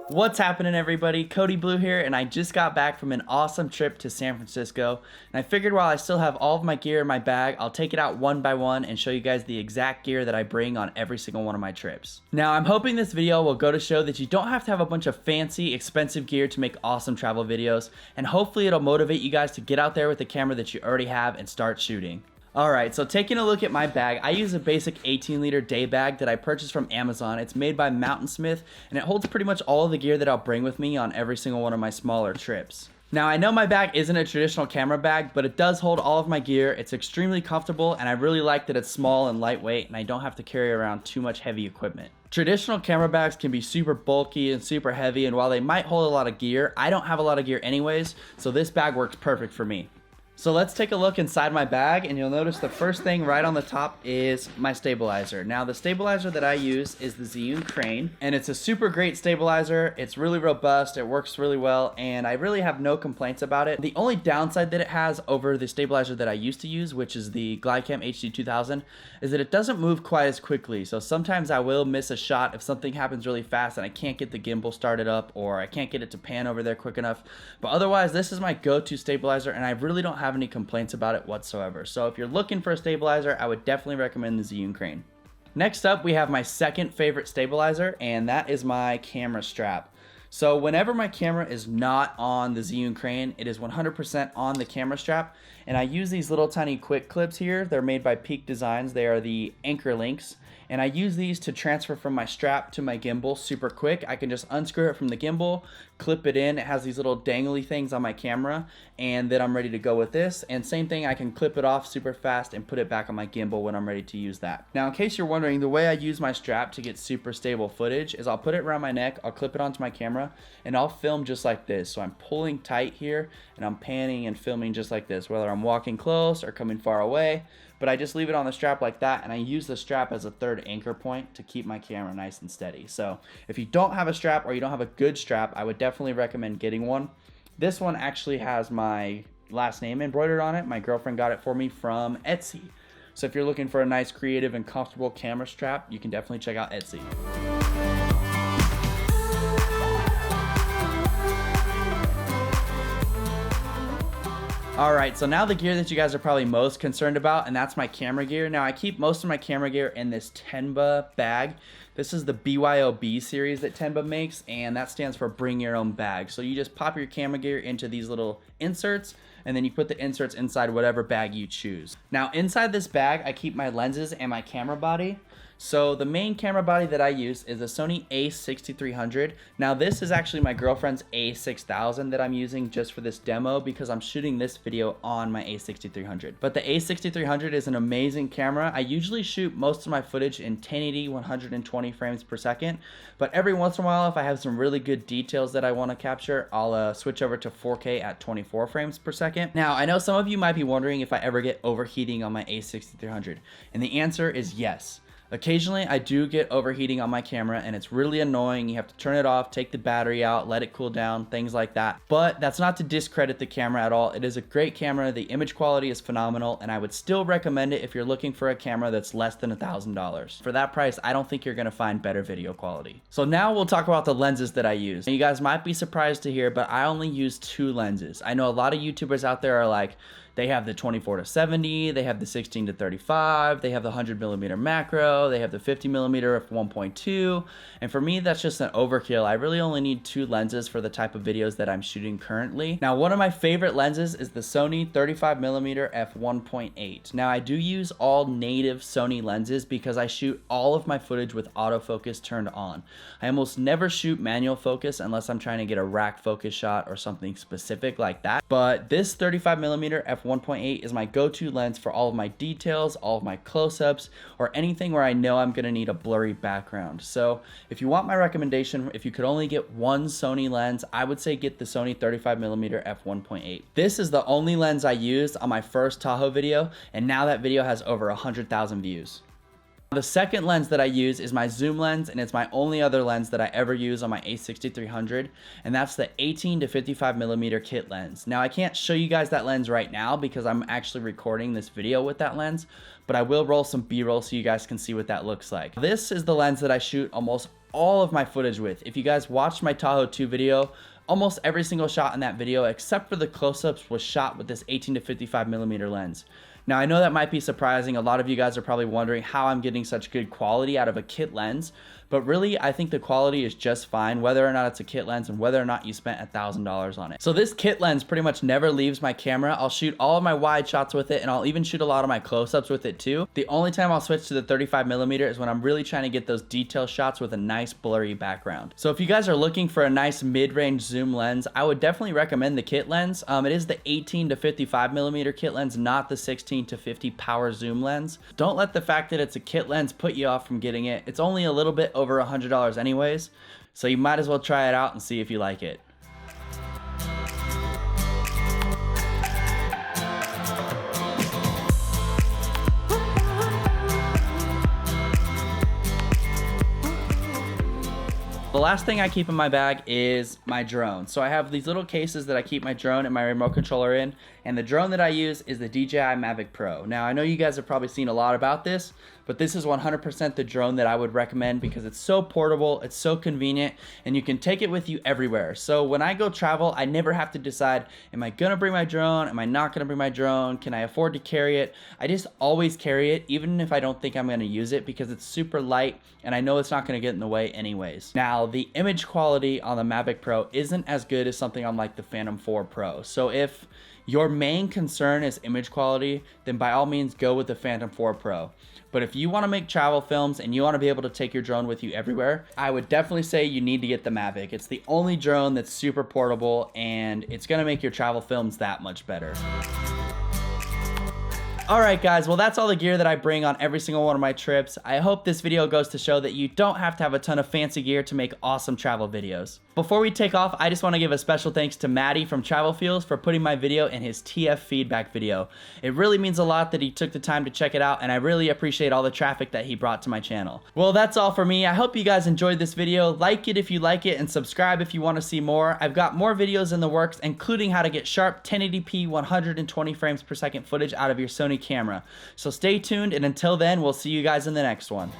What's happening, everybody? Cody Blue here, and I just got back from an awesome trip to San Francisco, and I figured while I still have all of my gear in my bag, I'll take it out one by one and show you guys the exact gear that I bring on every single one of my trips. Now, I'm hoping this video will go to show that you don't have to have a bunch of fancy, expensive gear to make awesome travel videos, and hopefully it'll motivate you guys to get out there with the camera that you already have and start shooting. Alright, so taking a look at my bag, I use a basic 18-liter day bag that I purchased from Amazon. It's made by Mountainsmith, and it holds pretty much all of the gear that I'll bring with me on every single one of my smaller trips. Now, I know my bag isn't a traditional camera bag, but it does hold all of my gear. It's extremely comfortable, and I really like that it's small and lightweight, and I don't have to carry around too much heavy equipment. Traditional camera bags can be super bulky and super heavy, and while they might hold a lot of gear, I don't have a lot of gear anyways, so this bag works perfect for me. So let's take a look inside my bag, and you'll notice the first thing right on the top is my stabilizer. Now, the stabilizer that I use is the Zhiyun Crane, and it's a super great stabilizer. It's really robust, it works really well, and I really have no complaints about it. The only downside that it has over the stabilizer that I used to use, which is the Glidecam HD 2000, is that it doesn't move quite as quickly. So sometimes I will miss a shot if something happens really fast and I can't get the gimbal started up, or I can't get it to pan over there quick enough. But otherwise, this is my go-to stabilizer, and I really don't have any complaints about it whatsoever. So if you're looking for a stabilizer, I would definitely recommend the Zhiyun Crane. Next up, we have my second favorite stabilizer, and that is my camera strap. So whenever my camera is not on the Zhiyun Crane, it is 100% on the camera strap, and I use these little tiny quick clips here. They're made by Peak Designs. They are the anchor links, and I use these to transfer from my strap to my gimbal super quick. I can just unscrew it from the gimbal, clip it in. It has these little dangly things on my camera, and then I'm ready to go with this. And same thing, I can clip it off super fast and put it back on my gimbal when I'm ready to use that. Now, in case you're wondering, the way I use my strap to get super stable footage is I'll put it around my neck, I'll clip it onto my camera, and I'll film just like this. So I'm pulling tight here, and I'm panning and filming just like this, whether I'm walking close or coming far away. But I just leave it on the strap like that, and I use the strap as a third anchor point to keep my camera nice and steady. So if you don't have a strap or you don't have a good strap, I would definitely recommend getting one. This one actually has my last name embroidered on it. My girlfriend got it for me from Etsy. So if you're looking for a nice, creative, and comfortable camera strap, you can definitely check out Etsy. Alright, so now the gear that you guys are probably most concerned about, and that's my camera gear. Now, I keep most of my camera gear in this Tenba bag. This is the BYOB series that Tenba makes, and that stands for Bring Your Own Bag. So you just pop your camera gear into these little inserts, and then you put the inserts inside whatever bag you choose. Now, inside this bag, I keep my lenses and my camera body. So the main camera body that I use is a Sony a6300. Now, this is actually my girlfriend's a6000 that I'm using just for this demo because I'm shooting this video on my a6300. But the a6300 is an amazing camera. I usually shoot most of my footage in 1080 120 frames per second, but every once in a while, if I have some really good details that I want to capture, I'll switch over to 4K at 24 frames per second. Now, I know some of you might be wondering if I ever get overheating on my a6300, and the answer is yes. Occasionally, I do get overheating on my camera, and it's really annoying. You have to turn it off, take the battery out, let it cool down, things like that. But that's not to discredit the camera at all. It is a great camera. The image quality is phenomenal, and I would still recommend it if you're looking for a camera that's less than $1,000. For that price, I don't think you're gonna find better video quality. So now we'll talk about the lenses that I use. You guys might be surprised to hear, but I only use 2 lenses. I know a lot of YouTubers out there are like, they have the 24-70, they have the 16-35, they have the 100mm macro, they have the 50mm f1.2, and for me that's just an overkill. I really only need 2 lenses for the type of videos that I'm shooting currently. Now, one of my favorite lenses is the Sony 35mm f1.8. Now, I do use all native Sony lenses because I shoot all of my footage with autofocus turned on. I almost never shoot manual focus unless I'm trying to get a rack focus shot or something specific like that. But this 35mm f1.8 is my go-to lens for all of my details, all of my close-ups, or anything where I know I'm gonna need a blurry background. So if you want my recommendation, if you could only get one Sony lens, I would say get the Sony 35mm f1.8. This is the only lens I used on my first Tahoe video, and now that video has over 100,000 views. The second lens that I use is my zoom lens, and it's my only other lens that I ever use on my a6300, and that's the 18 to 55 millimeter kit lens. Now I can't show you guys that lens right now because I'm actually recording this video with that lens, but I will roll some B-roll so you guys can see what that looks like. This is the lens that I shoot almost all of my footage with. If you guys watched my Tahoe 2 video, almost every single shot in that video except for the close-ups was shot with this 18 to 55 millimeter lens. Now I know that might be surprising. A lot of you guys are probably wondering how I'm getting such good quality out of a kit lens, but really I think the quality is just fine whether or not it's a kit lens and whether or not you spent $1,000 on it. So this kit lens pretty much never leaves my camera. I'll shoot all of my wide shots with it, and I'll even shoot a lot of my close-ups with it too. The only time I'll switch to the 35 millimeter is when I'm really trying to get those detail shots with a nice blurry background. So if you guys are looking for a nice mid-range zoom lens, I would definitely recommend the kit lens. It is the 18 to 55 millimeter kit lens, not the 16 to 50 power zoom lens. Don't let the fact that it's a kit lens put you off from getting it. It's only a little bit over $100 anyways, so you might as well try it out and see if you like it. The last thing I keep in my bag is my drone. So I have these little cases that I keep my drone and my remote controller in, and the drone that I use is the Dji Maverick Pro. Now I know you guys have probably seen a lot about this, but this is 100% the drone that I would recommend because it's so portable, it's so convenient, and you can take it with you everywhere. So when I go travel, I never have to decide, am I gonna bring my drone? Am I not gonna bring my drone? Can I afford to carry it? I just always carry it, even if I don't think I'm gonna use it, because it's super light and I know it's not gonna get in the way anyways. Now, the image quality on the Maverick Pro isn't as good as something on like the Phantom 4 Pro. So if your main concern is image quality, then by all means go with the Phantom 4 Pro. But if you want to make travel films and you want to be able to take your drone with you everywhere, I would definitely say you need to get the Mavic. It's the only drone that's super portable, and it's going to make your travel films that much better. Alright guys, well that's all the gear that I bring on every single one of my trips. I hope this video goes to show that you don't have to have a ton of fancy gear to make awesome travel videos. Before we take off, I just want to give a special thanks to Maddie from Travel Feels for putting my video in his TF feedback video. It really means a lot that he took the time to check it out, and I really appreciate all the traffic that he brought to my channel. Well, that's all for me. I hope you guys enjoyed this video. Like it if you like it, and subscribe if you want to see more. I've got more videos in the works, including how to get sharp 1080p 120 frames per second footage out of your Sony camera. So stay tuned, and until then, we'll see you guys in the next one.